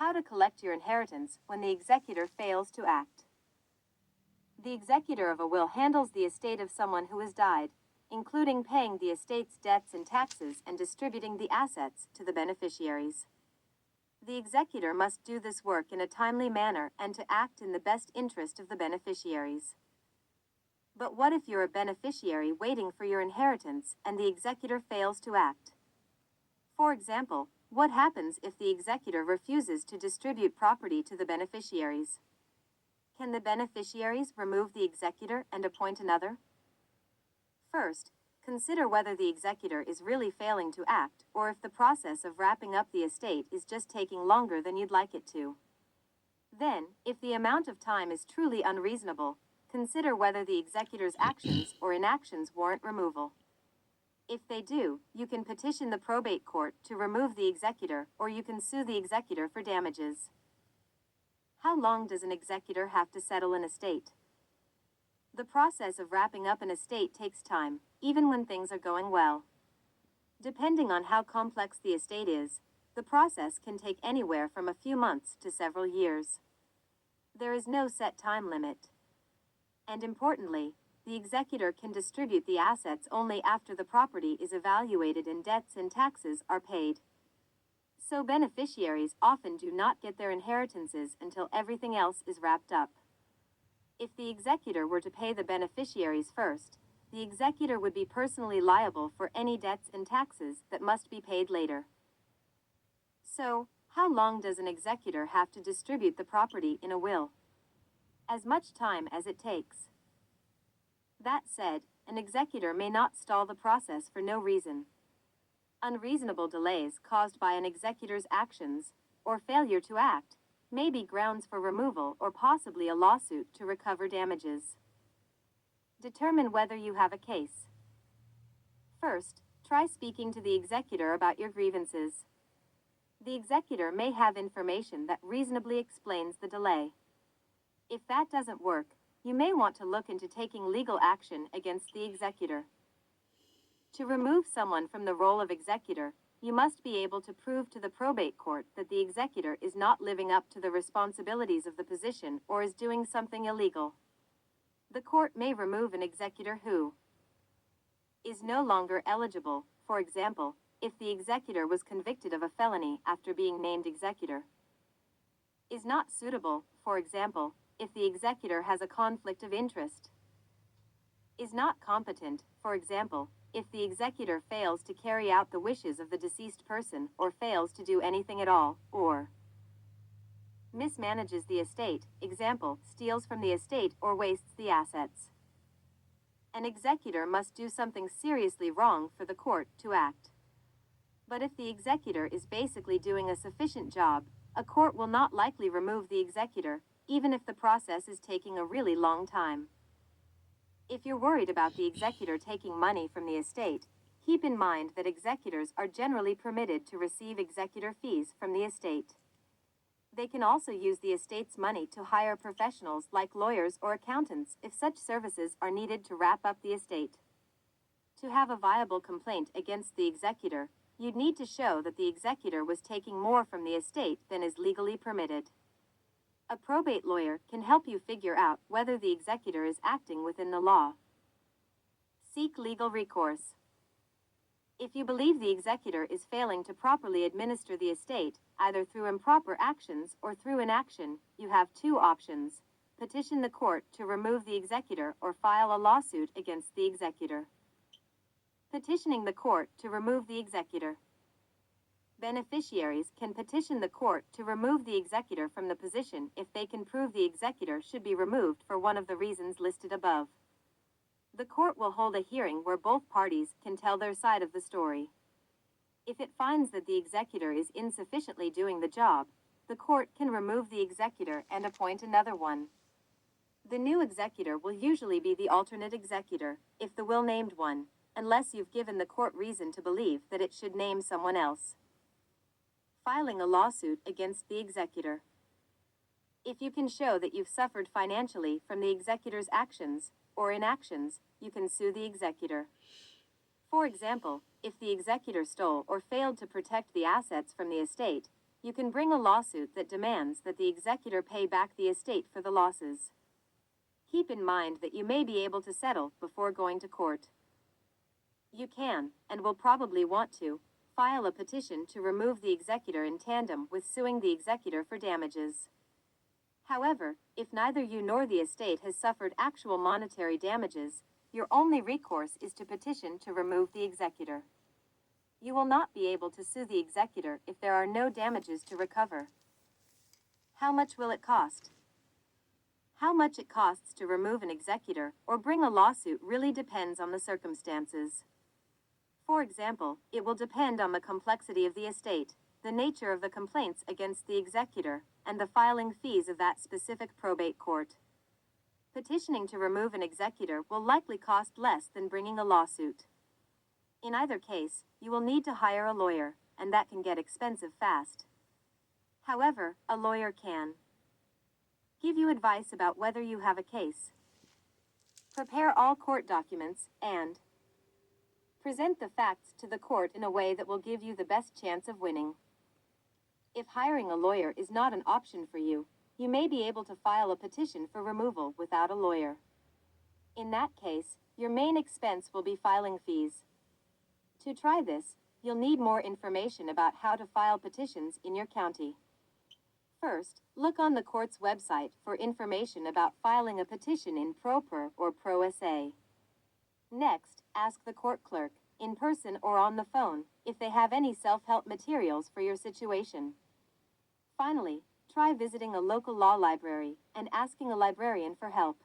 How to collect your inheritance when the executor fails to act. The executor of a will handles the estate of someone who has died, including paying the estate's debts and taxes and distributing the assets to the beneficiaries. The executor must do this work in a timely manner and to act in the best interest of the beneficiaries. But what if you're a beneficiary waiting for your inheritance and the executor fails to act? For example, what happens if the executor refuses to distribute property to the beneficiaries? Can the beneficiaries remove the executor and appoint another? First, consider whether the executor is really failing to act or if the process of wrapping up the estate is just taking longer than you'd like it to. Then, if the amount of time is truly unreasonable, consider whether the executor's actions or inactions warrant removal. If they do, you can petition the probate court to remove the executor, or you can sue the executor for damages. How long does an executor have to settle an estate? The process of wrapping up an estate takes time, even when things are going well. Depending on how complex the estate is, the process can take anywhere from a few months to several years. There is no set time limit. And importantly, the executor can distribute the assets only after the property is evaluated and debts and taxes are paid. So beneficiaries often do not get their inheritances until everything else is wrapped up. If the executor were to pay the beneficiaries first, the executor would be personally liable for any debts and taxes that must be paid later. So, how long does an executor have to distribute the property in a will? As much time as it takes. That said, an executor may not stall the process for no reason. Unreasonable delays caused by an executor's actions, or failure to act, may be grounds for removal or possibly a lawsuit to recover damages. Determine whether you have a case. First, try speaking to the executor about your grievances. The executor may have information that reasonably explains the delay. If that doesn't work, you may want to look into taking legal action against the executor. To remove someone from the role of executor, you must be able to prove to the probate court that the executor is not living up to the responsibilities of the position or is doing something illegal. The court may remove an executor who is no longer eligible, for example, if the executor was convicted of a felony after being named executor. Is not suitable, for example, if the executor has a conflict of interest. Is not competent, for example, if the executor fails to carry out the wishes of the deceased person or fails to do anything at all, or mismanages the estate, example, steals from the estate or wastes the assets. An executor must do something seriously wrong for the court to act. But if the executor is basically doing a sufficient job, a court will not likely remove the executor, even if the process is taking a really long time. If you're worried about the executor taking money from the estate, keep in mind that executors are generally permitted to receive executor fees from the estate. They can also use the estate's money to hire professionals like lawyers or accountants if such services are needed to wrap up the estate. To have a viable complaint against the executor, you'd need to show that the executor was taking more from the estate than is legally permitted. A probate lawyer can help you figure out whether the executor is acting within the law. Seek legal recourse. If you believe the executor is failing to properly administer the estate, either through improper actions or through inaction, you have two options: petition the court to remove the executor or file a lawsuit against the executor. Petitioning the court to remove the executor. Beneficiaries can petition the court to remove the executor from the position if they can prove the executor should be removed for one of the reasons listed above. The court will hold a hearing where both parties can tell their side of the story. If it finds that the executor is insufficiently doing the job, the court can remove the executor and appoint another one. The new executor will usually be the alternate executor, if the will named one, unless you've given the court reason to believe that it should name someone else. Filing a lawsuit against the executor. If you can show that you've suffered financially from the executor's actions or inactions, you can sue the executor. For example, if the executor stole or failed to protect the assets from the estate, you can bring a lawsuit that demands that the executor pay back the estate for the losses. Keep in mind that you may be able to settle before going to court. You can, and will probably want to, file a petition to remove the executor in tandem with suing the executor for damages. However, if neither you nor the estate has suffered actual monetary damages, your only recourse is to petition to remove the executor. You will not be able to sue the executor if there are no damages to recover. How much will it cost? How much it costs to remove an executor or bring a lawsuit really depends on the circumstances. For example, it will depend on the complexity of the estate, the nature of the complaints against the executor, and the filing fees of that specific probate court. Petitioning to remove an executor will likely cost less than bringing a lawsuit. In either case, you will need to hire a lawyer, and that can get expensive fast. However, a lawyer can give you advice about whether you have a case, prepare all court documents, and present the facts to the court in a way that will give you the best chance of winning. If hiring a lawyer is not an option for you, you may be able to file a petition for removal without a lawyer. In that case, your main expense will be filing fees. To try this, you'll need more information about how to file petitions in your county. First, look on the court's website for information about filing a petition in Pro Per or Pro SA. Next, ask the court clerk, in person or on the phone, if they have any self-help materials for your situation. Finally, try visiting a local law library and asking a librarian for help.